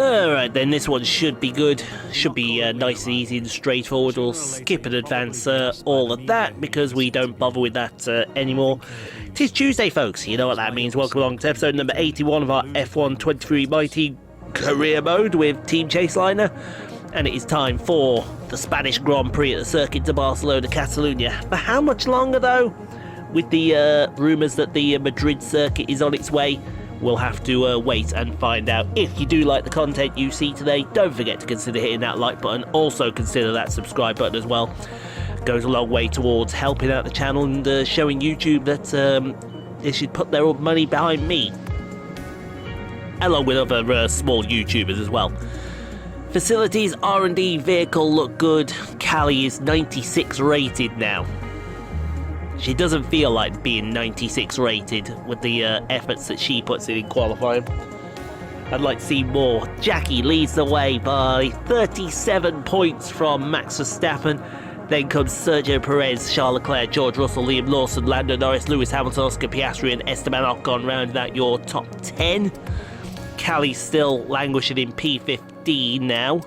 Alright then, this one should be good. Should be nice and easy and straightforward. We'll skip and advance all of that because we don't bother with that anymore. It is Tuesday, folks. You know what that means. Welcome along to episode number 81 of our F1 23 Mighty Career Mode with Team Chaseliner. And it is time for the Spanish Grand Prix at the Circuit de Barcelona-Cataluyna. For how much longer, though? With the rumours that the Madrid circuit is on its way, we'll have to wait and find out. If you do like the content you see today, don't forget to consider hitting that like button. Also consider that subscribe button as well. It goes a long way towards helping out the channel and showing YouTube that they should put their money behind me, along with other small YouTubers as well. Facilities, R&D, vehicle look good. Callie is 96 rated now. She doesn't feel like being 96 rated with the efforts that she puts in qualifying. I'd like to see more. Jackie leads the way by 37 points from Max Verstappen. Then comes Sergio Perez, Charles Leclerc, George Russell, Liam Lawson, Lando Norris, Lewis Hamilton, Oscar Piastri and Esteban Ocon rounding out your top 10. Callie still languishing in P15 now,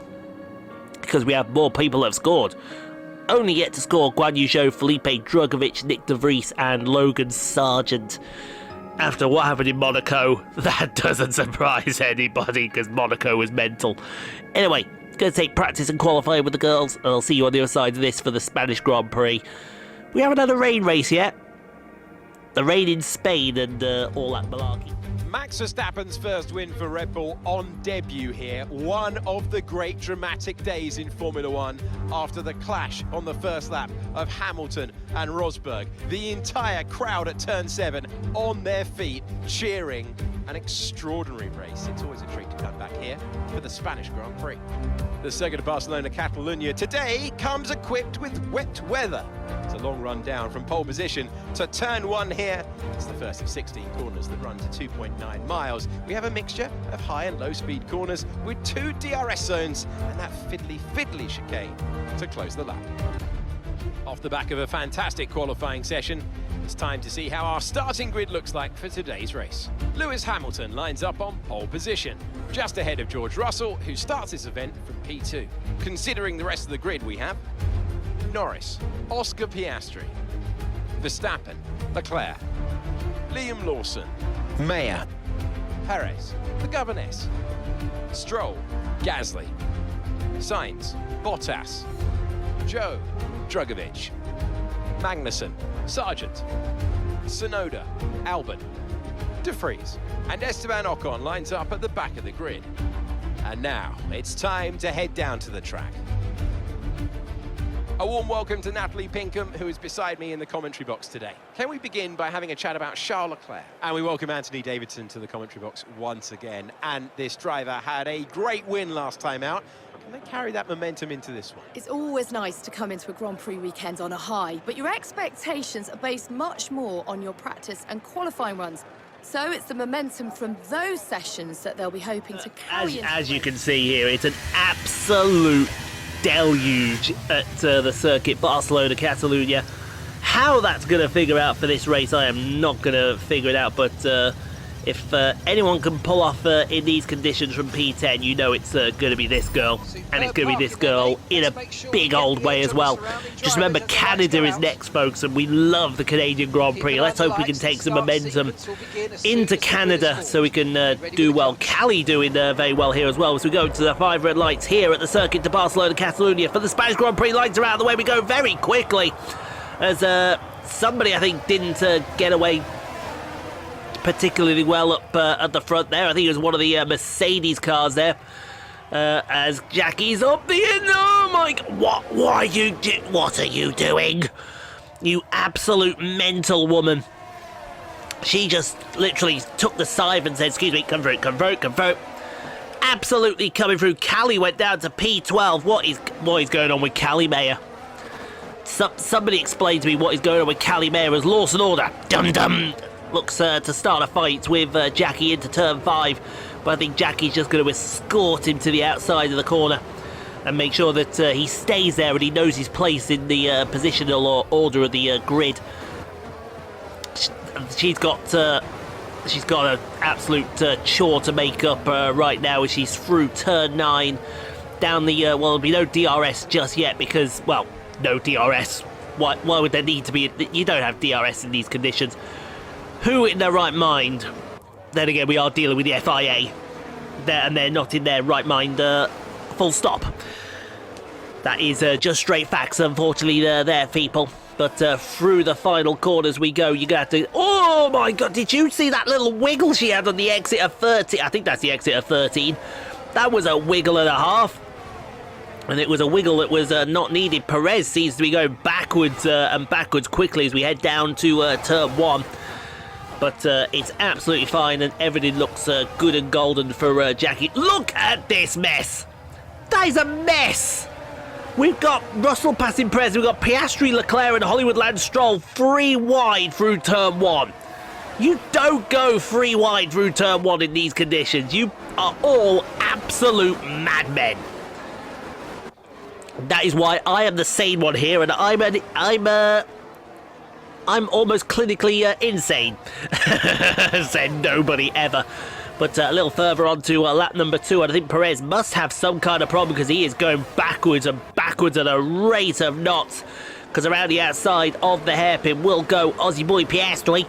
because we have more people that have scored. Only yet to score Guan Yu Zhou, Felipe Drugovich, Nick De Vries and Logan Sargent. After what happened in Monaco, that doesn't surprise anybody, because Monaco was mental. Anyway, it's going to take practice and qualifying with the girls, and I'll see you on the other side of this for the Spanish Grand Prix. We haven't had a rain race yet. The rain in Spain and all that malarkey. Max Verstappen's first win for Red Bull on debut here. One of the great dramatic days in Formula One after the clash on the first lap of Hamilton and Rosberg. The entire crowd at turn 7 on their feet, cheering. An extraordinary race. It's always a treat to come back here for the Spanish Grand Prix. The Circuit de Barcelona-Cataluyna today comes equipped with wet weather. It's a long run down from pole position to turn 1 here. It's the first of 16 corners that run to 2.9 miles. We have a mixture of high and low speed corners with 2 DRS zones and that fiddly chicane to close the lap. Off the back of a fantastic qualifying session, it's time to see how our starting grid looks like for today's race. Lewis Hamilton lines up on pole position, just ahead of George Russell, who starts this event from P2. Considering the rest of the grid we have Norris, Oscar Piastri, Verstappen, Leclerc, Liam Lawson, Mayer, Perez, the governess, Stroll, Gasly, Sainz, Bottas, Zhou, Drugovich, Magnussen, Sargent, Tsunoda, Albon, De Vries, and Esteban Ocon lines up at the back of the grid. And now it's time to head down to the track. A warm welcome to Natalie Pinkham, who is beside me in the commentary box today. Can we begin by having a chat about Charles Leclerc? And we welcome Anthony Davidson to the commentary box once again. And this driver had a great win last time out. Can they carry that momentum into this one? It's always nice to come into a Grand Prix weekend on a high, but your expectations are based much more on your practice and qualifying runs. So it's the momentum from those sessions that they'll be hoping to carry as you can see here, it's an absolute deluge at the Circuit Barcelona-Cataluyna. How that's going to figure out for this race, I am not going to figure it out, but if anyone can pull off in these conditions from P10, you know it's going to be this girl. And it's going to be this girl in a big old way as well. Just remember, Canada is next, folks, and we love the Canadian Grand Prix. Let's hope we can take some momentum into Canada so we can do well. Callie doing very well here as well as we go to the 5 red lights here at the Circuit de Barcelona-Cataluyna for the Spanish Grand Prix. Lights are out of the way. We go very quickly as somebody, I think, didn't get away particularly well up at the front there. I think it was one of the Mercedes cars there. As Jackie's up the end. Oh my God! What are you doing? You absolute mental woman! She just literally took the scythe and said, "Excuse me, convert." Absolutely coming through. Callie went down to P12. What is going on with Callie Mayer? Somebody explain to me what is going on with Callie Mayer as Lawson Order. Dum. Looks to start a fight with Jackie into turn 5, but I think Jackie's just going to escort him to the outside of the corner and make sure that he stays there and he knows his place in the positional order of the grid. She's got She's got an absolute chore to make up right now as she's through turn 9 down the well, there'll be no DRS just yet because, well, no DRS. Why would there need to be? You don't have DRS in these conditions. Who in their right mind? Then again, we are dealing with the FIA and they're not in their right mind, full stop. That is just straight facts, unfortunately, there, people. But through the final corners we go. You're going to have to... Oh, my God. Did you see that little wiggle she had on the exit of 13? I think that's the exit of 13. That was a wiggle and a half. And it was a wiggle that was not needed. Perez seems to be going backwards and backwards quickly as we head down to turn 1. But it's absolutely fine and everything looks good and golden for Jackie. Look at this mess. That is a mess. We've got Russell passing Perez, we've got Piastri, Leclerc and Hollywood Lance Stroll 3 wide through turn 1. You don't go 3 wide through turn 1 in these conditions. You are all absolute madmen. That is why I am the sane one here, and I'm almost clinically insane. Said nobody ever. But a little further on to lap number 2, and I think Perez must have some kind of problem because he is going backwards and backwards at a rate of knots. Because around the outside of the hairpin will go Aussie boy Piastri.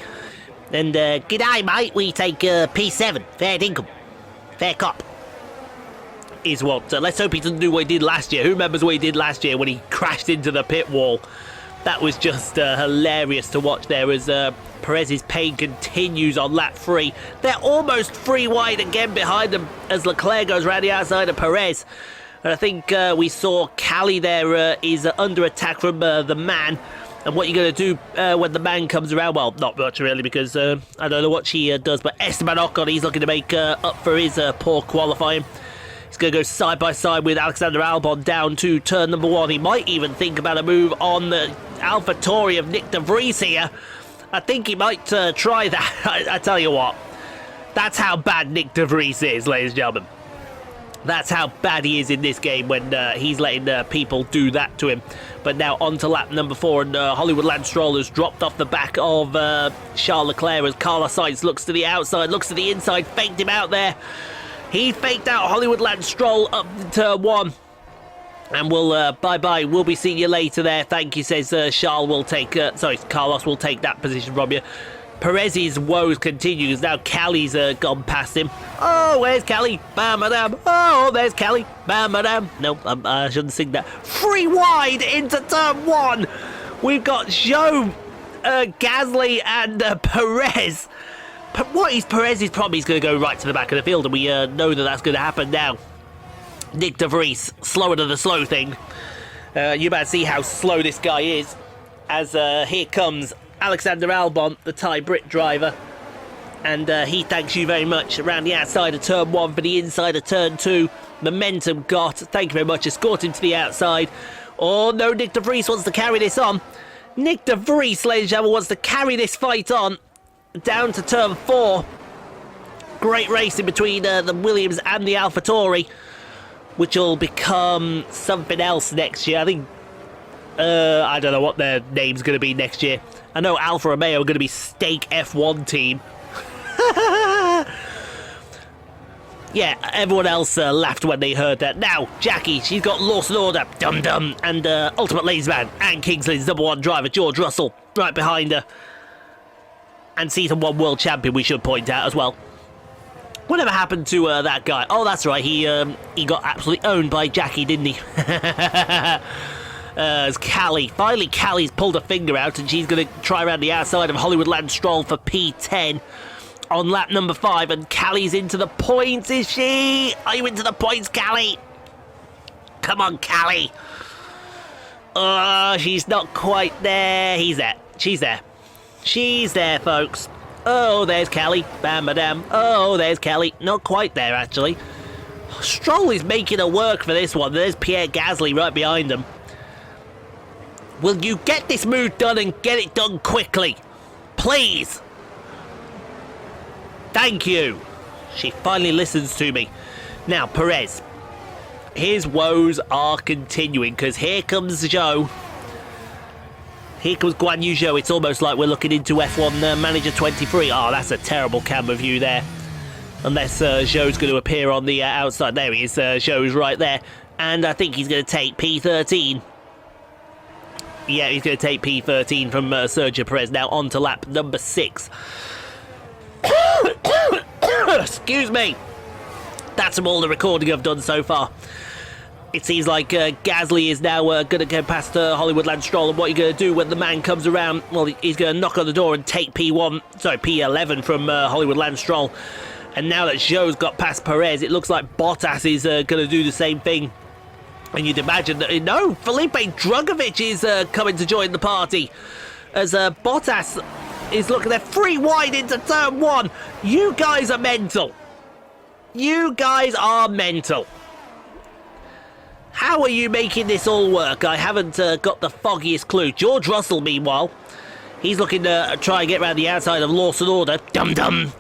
And g'day mate, we take P7, fair dinkum, fair cop. Is what, let's hope he doesn't do what he did last year. Who remembers what he did last year when he crashed into the pit wall? That was just hilarious to watch there as Perez's pain continues on lap 3. They're almost 3 wide again behind them as Leclerc goes around the outside of Perez. And I think we saw Callie there is under attack from the man. And what you're going to do when the man comes around, well, not much really because I don't know what she does. But Esteban Ocon, he's looking to make up for his poor qualifying. He's going to go side by side with Alexander Albon down to turn number 1. He might even think about a move on the AlphaTauri of Nick de Vries here. I think he might try that. I tell you what, that's how bad Nick de Vries is, ladies and gentlemen. That's how bad he is in this game when he's letting people do that to him. But now on to lap number 4, and Hollywood Lance Stroll has dropped off the back of Charles Leclerc as Carlos Sainz looks to the outside, looks to the inside, faked him out there. He faked out Hollywood Lance Stroll up to turn 1. And we'll, bye-bye, we'll be seeing you later there. Thank you, says Charles will take, Carlos will take that position from you. Perez's woes continues. Now Callie's gone past him. Oh, where's Callie? Bam, madam. Oh, there's Callie. Bam, madam. Nope, I shouldn't sing that. 3 wide into turn 1. We've got Joe, Gasly and Perez. What is Perez's problem? He's going to go right to the back of the field, and we know that that's going to happen now. Nick de Vries, slower than the slow thing. You better see how slow this guy is. As here comes Alexander Albon, the Thai Brit driver. And he thanks you very much around the outside of turn 1 for the inside of turn 2. Momentum got. Thank you very much. Escort him to the outside. Oh no, Nick de Vries wants to carry this on. Nick de Vries, ladies and gentlemen, wants to carry this fight on. Down to turn 4. Great racing between the Williams and the AlphaTauri, which will become something else next year. I think I don't know what their name's going to be next year. I know Alfa Romeo are going to be Steak F1 team. Yeah, everyone else laughed when they heard that. Now, Jackie, she's got Lawson Order, Dum Dum, and Ultimate Ladies Man, and Kingsland's number 1 driver, George Russell, right behind her. And Season 1 World Champion, we should point out as well. Whatever happened to that guy? Oh, that's right, he got absolutely owned by Jackie, didn't he? As Callie. Finally, Callie's pulled a finger out, and she's going to try around the outside of Hollywood Lance Stroll for P10 on lap number 5. And Callie's into the points, is she? Are you into the points, Callie? Come on, Callie. Oh, she's not quite there. He's there. She's there. She's there, folks. Oh, there's Callie. Bam, madam. Oh, there's Callie. Not quite there, actually. Stroll is making her work for this one. There's Pierre Gasly right behind him. Will you get this move done and get it done quickly? Please. Thank you. She finally listens to me. Now, Perez. His woes are continuing because here comes Joe. Here comes Guan Yu Zhou. It's almost like we're looking into F1 Manager 23. Oh, that's a terrible camera view there. Unless Zhou's going to appear on the outside. There he is. Zhou's right there. And I think he's going to take P13. Yeah, he's going to take P13 from Sergio Perez. Now on to lap number 6. Excuse me. That's from all the recording I've done so far. It seems like Gasly is now going to go past Hollywood Lance Stroll. And what you're going to do when the man comes around, well, he's going to knock on the door and take P11 from Hollywood Lance Stroll. And now that Zhou's got past Perez, it looks like Bottas is going to do the same thing. And you'd imagine that, no, Felipe Drugovich is coming to join the party. As Bottas is looking there, free wide into turn 1. You guys are mental. You guys are mental. How are you making this all work? I haven't got the foggiest clue. George Russell, meanwhile, he's looking to try and get around the outside of Lawson Order. Dum-dum.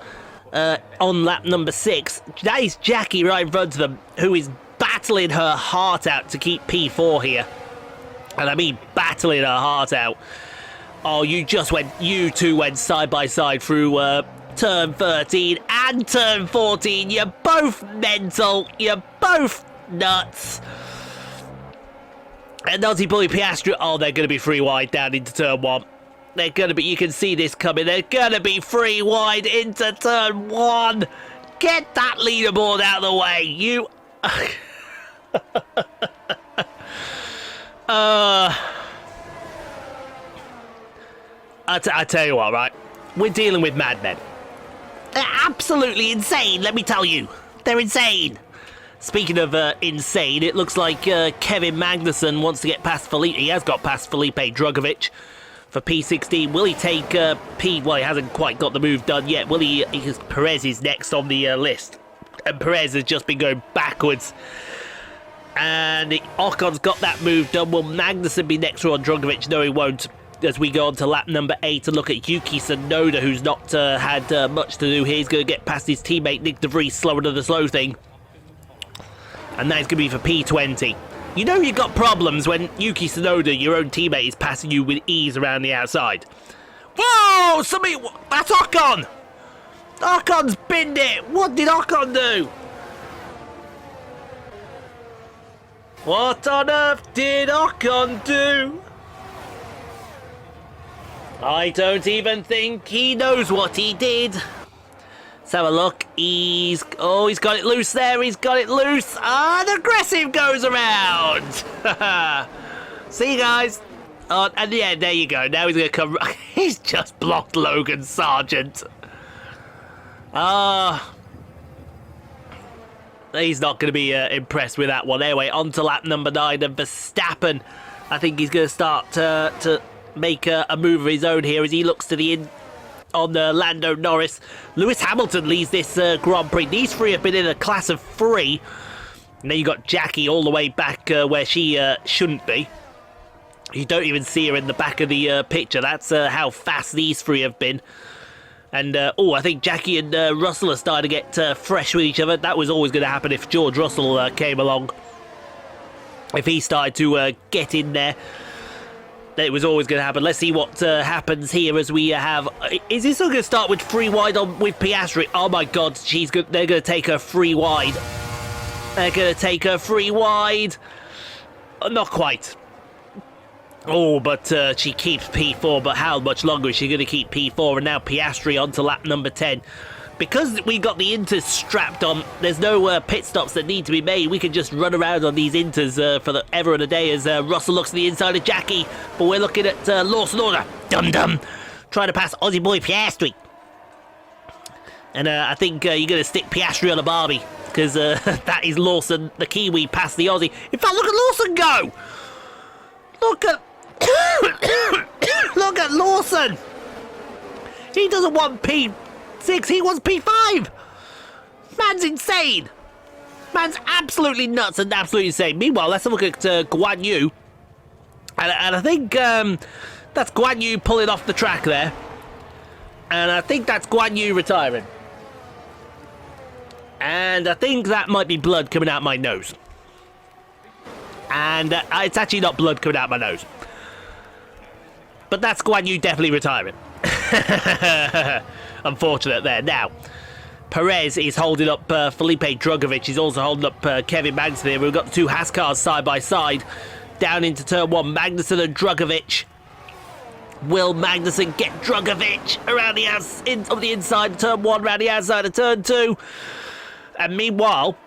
On lap number 6. That is Jackie right in front of them, who is battling her heart out to keep P4 here. And I mean battling her heart out. Oh, you two went side by side through turn 13 and turn 14. You're both mental. You're both nuts. And Naughty Bully Piastri, oh, they're going to be free wide down into turn 1. They're going to be, you can see this coming, they're going to be free wide into turn 1. Get that leaderboard out of the way. You... I tell you what, right? We're dealing with madmen. They're absolutely insane, let me tell you. They're insane. Speaking of insane, it looks like Kevin Magnussen wants to get past Felipe. He has got past Felipe Drugovich for P16. Will he take P... Well, he hasn't quite got the move done yet. Will he... Because Perez is next on the list. And Perez has just been going backwards. And Ocon's got that move done. Will Magnussen be next on Drugovich? No, he won't. As we go on to lap number 8 and look at Yuki Tsunoda, who's not had much to do here. He's going to get past his teammate Nick De Vries, slower than the slow thing. And that's going to be for P20. You know you've got problems when Yuki Tsunoda, your own teammate, is passing you with ease around the outside. Whoa! That's Ocon! Ocon's binned it! What did Ocon do? What on earth did Ocon do? I don't even think he knows what he did. Let's have a look. He's got it loose there. He's got it loose. And aggressive goes around. See you guys. And yeah, there you go. Now he's going to come. He's just blocked Logan Sargent. He's not going to be impressed with that one. Anyway, on to lap number 9. And Verstappen, I think he's going to start to make a move of his own here as he looks to the in on Lando Norris. Lewis Hamilton leads this Grand Prix. These three have been in a class of 3. And then you got Jackie all the way back where she shouldn't be. You don't even see her in the back of the picture. That's how fast these 3 have been. And, I think Jackie and Russell are starting to get fresh with each other. That was always going to happen if George Russell came along. If he started to get in there, it was always going to happen. Let's see what happens here as we have... Is this all going to start with free wide on with Piastri? Oh my god, they're going to take her free wide. They're going to take her free wide. Not quite. Oh, but she keeps P4, but how much longer is she going to keep P4? And now Piastri on to lap number 10. Because we got the Inters strapped on, there's no pit stops that need to be made. We can just run around on these Inters for the ever and a day as Russell looks to the inside of Jackie. But we're looking at Lawson Order. Dum-dum. Trying to pass Aussie boy Piastri. And I think you're going to stick Piastri on a Barbie. Because that is Lawson, the Kiwi, past the Aussie. In fact, look at Lawson go! Look at... Look at Lawson! He doesn't want P6, he wants P5! Man's insane! Man's absolutely nuts and absolutely insane. Meanwhile, let's have a look at Guan Yu. And I think that's Guan Yu pulling off the track there. And I think that's Guan Yu retiring. And I think that might be blood coming out my nose. And it's actually not blood coming out my nose. but that's Guan Yu definitely retiring. Unfortunate there. Now, Perez is holding up Felipe Drugovich. He's also holding up Kevin Magnussen here. We've got the two Haas cars side by side. Down into turn one, Magnussen and Drugovich. Will Magnussen get Drugovich around the on the inside of turn one, around the outside of turn two? And meanwhile,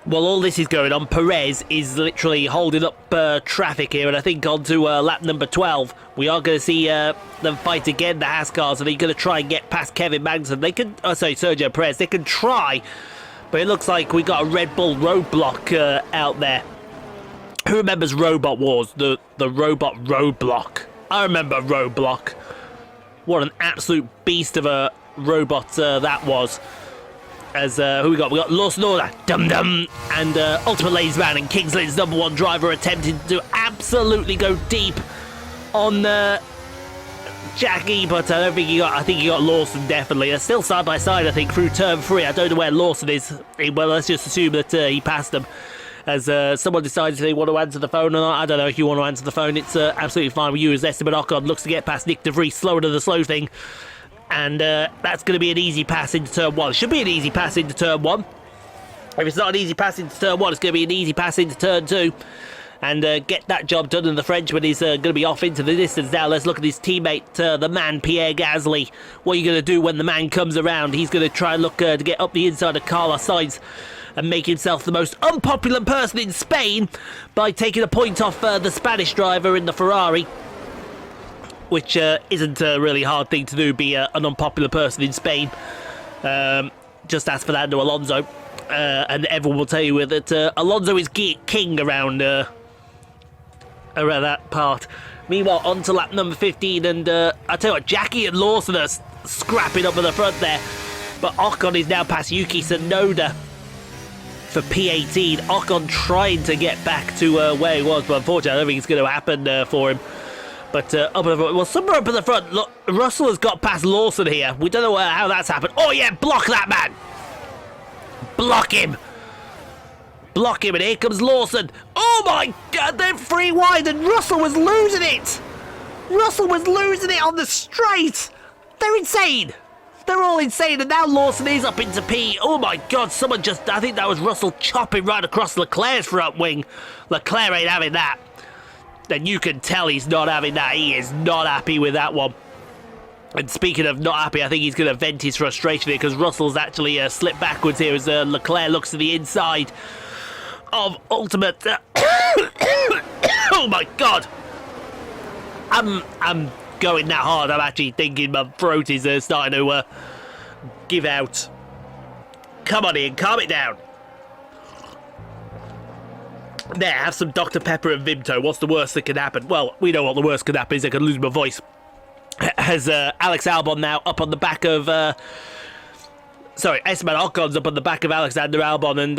while all this is going on, Perez is literally holding up traffic here, and I think on to lap number 12, we are going to see them fight again, the Haas cars, and they're going to try and get past Kevin Magnussen. They can, Sergio Perez, they can try, but it looks like we got a Red Bull roadblock out there. Who remembers Robot Wars, the robot roadblock? I remember Roadblock. What an absolute beast of a robot that was. As who we got? We got Lawson Order, Dum Dum, and Ultimate Ladies Man and Kingsland's number one driver attempting to absolutely go deep on Jackie, but I don't think he got. I think he got Lawson definitely. They're still side by side, I think, through turn 3. I don't know where Lawson is. Well, let's just assume that he passed them. As someone decides if they want to answer the phone or not. I don't know if you want to answer the phone. It's absolutely fine with you, as Esteban Ocon looks to get past Nick De Vries, slower than the slow thing. And that's going to be an easy pass into turn 1. It should be an easy pass into turn 1. If it's not an easy pass into turn 1, it's going to be an easy pass into turn 2. And get that job done, and the Frenchman is going to be off into the distance now. Let's look at his teammate, the man, Pierre Gasly. What are you going to do when the man comes around? He's going to try and look to get up the inside of Carlos Sainz and make himself the most unpopular person in Spain by taking a point off the Spanish driver in the Ferrari, which isn't a really hard thing to do, be an unpopular person in Spain. Just ask Fernando Alonso, and everyone will tell you that Alonso is king around that part. Meanwhile, on to lap number 15, and I tell you what, Jackie and Lawson are scrapping up at the front there, but Ocon is now past Yuki Tsunoda for P18. Ocon trying to get back to where he was, but unfortunately I don't think it's going to happen for him. But up at the front, well, somewhere up at the front, look, Russell has got past Lawson here. We don't know how that's happened. Oh yeah, block that man! Block him! Block him, and here comes Lawson. Oh my God, they're 3 wide, and Russell was losing it! Russell was losing it on the straight! They're insane! They're all insane, and now Lawson is up into P. Oh my God, someone just, I think that was Russell chopping right across Leclerc's front wing. Leclerc ain't having that. And you can tell he's not having that. He is not happy with that one. And speaking of not happy, I think he's going to vent his frustration here, because Russell's actually slipped backwards here as Leclerc looks to the inside of Ultimate. Oh my God. I'm going that hard. I'm actually thinking my throat is starting to give out. Come on Ian, calm it down. There, have some Dr. Pepper and Vimto. What's the worst that can happen? Well, we know what the worst could happen is I could lose my voice. Has Alex Albon now up on the back of... Esteban Ocon's up on the back of Alexander Albon, and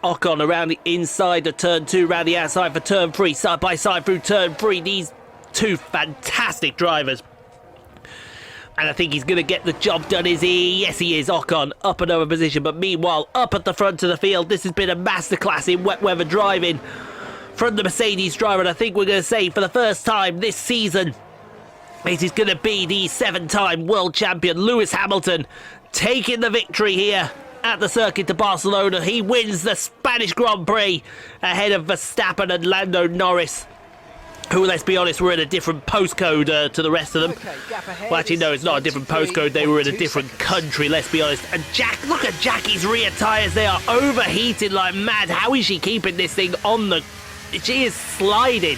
Ocon around the inside of turn 2, around the outside for turn 3, side by side through turn 3. These two fantastic drivers. And I think he's going to get the job done, is he? Yes, he is. Ocon up another position. But meanwhile, up at the front of the field, this has been a masterclass in wet weather driving from the Mercedes driver. And I think we're going to say for the first time this season, it is going to be the 7-time world champion Lewis Hamilton taking the victory here at the Circuit de Barcelona. He wins the Spanish Grand Prix ahead of Verstappen and Lando Norris, who, let's be honest, were in a different postcode to the rest of them. Well, actually, no, it's not a different postcode. They were in a different country, let's be honest. And look at Jackie's rear tyres. They are overheating like mad. How is she keeping this thing on the... She is sliding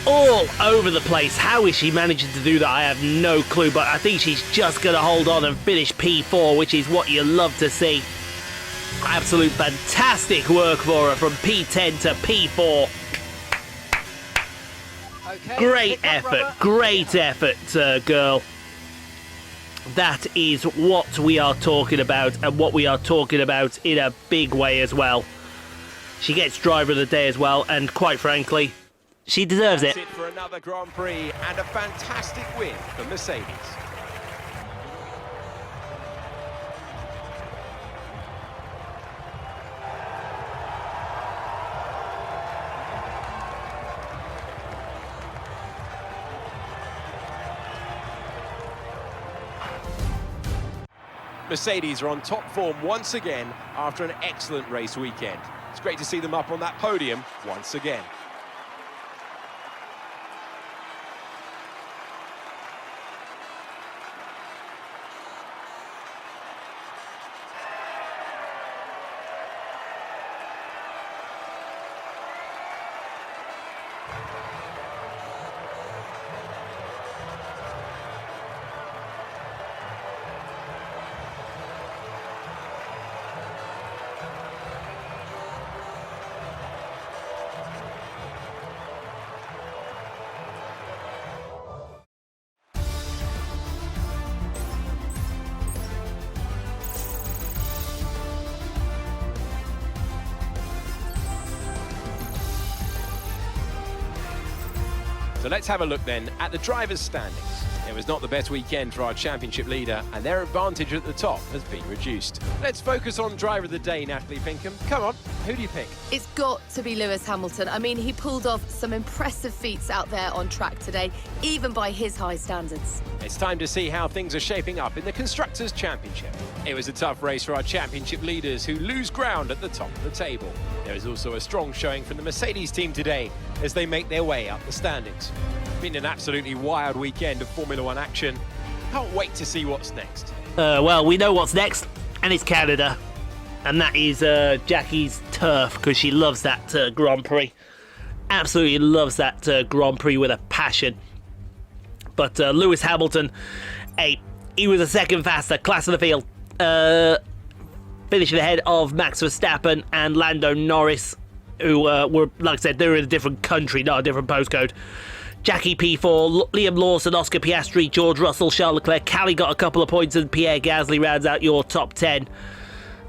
all over the place. How is she managing to do that? I have no clue, but I think she's just going to hold on and finish P4, which is what you love to see. Absolute fantastic work for her from P10 to P4. Great effort, girl. That is what we are talking about, and what we are talking about in a big way as well. She gets driver of the day as well, and quite frankly, she deserves it. That's it for another Grand Prix and a fantastic win for Mercedes. Mercedes are on top form once again after an excellent race weekend. It's great to see them up on that podium once again. So let's have a look then at the drivers' standings. It was not the best weekend for our championship leader, and their advantage at the top has been reduced. Let's focus on driver of the day, Natalie Pinkham. Come on, who do you pick? It's got to be Lewis Hamilton. I mean, he pulled off some impressive feats out there on track today, even by his high standards. It's time to see how things are shaping up in the Constructors' Championship. It was a tough race for our championship leaders who lose ground at the top of the table. There is also a strong showing from the Mercedes team today as they make their way up the standings. Been an absolutely wild weekend of Formula One action. Can't wait to see what's next. Well, we know what's next, and it's Canada. And that is Jackie's turf, because she loves that Grand Prix. Absolutely loves that Grand Prix with a passion. But Lewis Hamilton, hey, he was a second faster, class of the field. Finishing ahead of Max Verstappen and Lando Norris, who were, like I said, they were in a different country, not a different postcode. Jackie P4, Liam Lawson, Oscar Piastri, George Russell, Charles Leclerc. Callie got a couple of points and Pierre Gasly rounds out your top 10.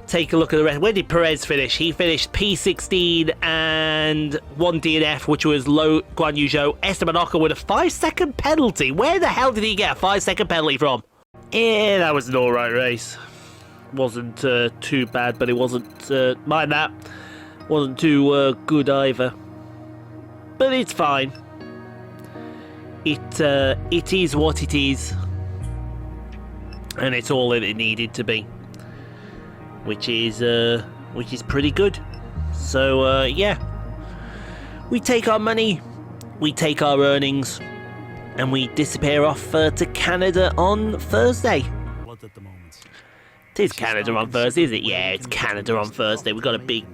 Take a look at the rest. Where did Perez finish? He finished P16 and 1 DNF, which was Guan Yu Zhou. Esteban Ocon with a 5-second penalty. Where the hell did he get a 5-second penalty from? Yeah, that was an alright race. Wasn't too bad, but it wasn't, mind that, wasn't too good either. But it's fine. It is what it is, and it's all that it needed to be, which is pretty good. So yeah, we take our money, we take our earnings, and we disappear off to Canada on Thursday. It is Canada on Thursday, is it? Yeah, it's Canada on Thursday. We've got a big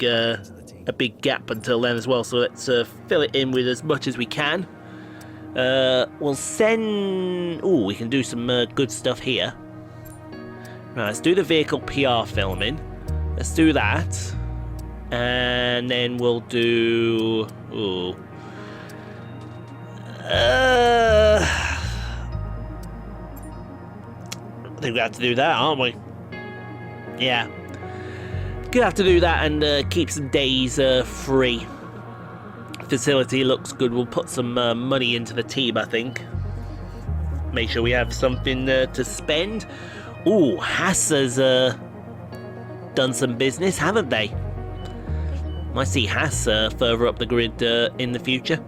gap until then as well, so let's fill it in with as much as we can. We'll send... Ooh, we can do some good stuff here. Right, let's do the vehicle PR filming. Let's do that. And then we'll do... Ooh. I think we have to do that, aren't we? Yeah. Gonna have to do that and keep some days free. Facility looks good. We'll put some money into the team, I think. Make sure we have something to spend. Ooh, Haas has done some business, haven't they? Might see Haas further up the grid in the future.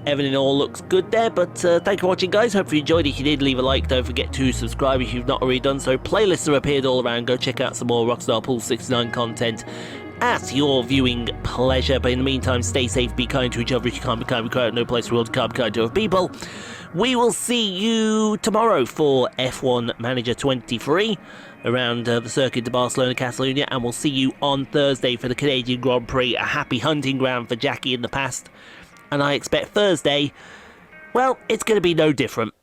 Everything all looks good there, but thank you for watching, guys. Hopefully you enjoyed. If you did, leave a like. Don't forget to subscribe if you've not already done so. Playlists are appeared all around. Go check out some more Rockstar Pool 69 content at your viewing pleasure. But in the meantime, stay safe, be kind to each other. If you can't be kind, be kind. No place for the world to can't be kind to other people. We will see you tomorrow for F1 Manager 23 around the Circuit de Barcelona-Cataluyna, and we'll see you on Thursday for the Canadian Grand Prix, a happy hunting ground for Jackie in the past. And I expect Thursday, well, it's going to be no different.